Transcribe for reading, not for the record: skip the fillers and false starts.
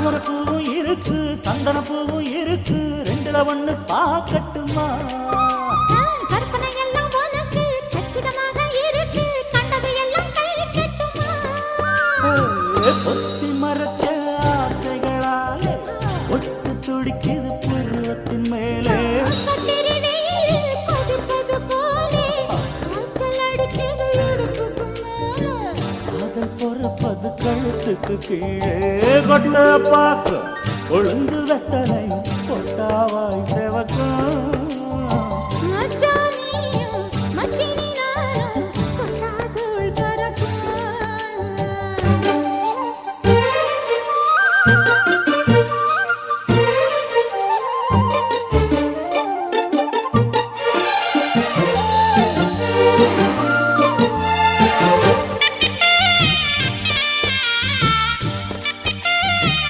தாமரப்பூவும் இருக்கு சந்தனப்பூவும் இருக்கு ரெண்டுல ஒண்ணு பாக்கட்டுமா கற்பனை எல்லாம் உனக்கு சச்சிதமாக இருக்கு கண்டது எல்லாம் கை கட்டுமா பொத்தி மறைச்ச ஆசைகளாலே ஒட்டு துடிக்குது பருவத்தின் மேலே கொதிப்பது போலே காய்ச்சல் அடிக்குது இடுப்புக்கு மேலே காதல் பொறுப்பது கழுத்துக்கு கீழே கொட்ட பாக்கு ஒழுங்கு வெத்தலை பொட்டாவாய் செவக்கும் மச்சானியும் மச்சினி நானும் கொட்டாக்குள் பறக்கும்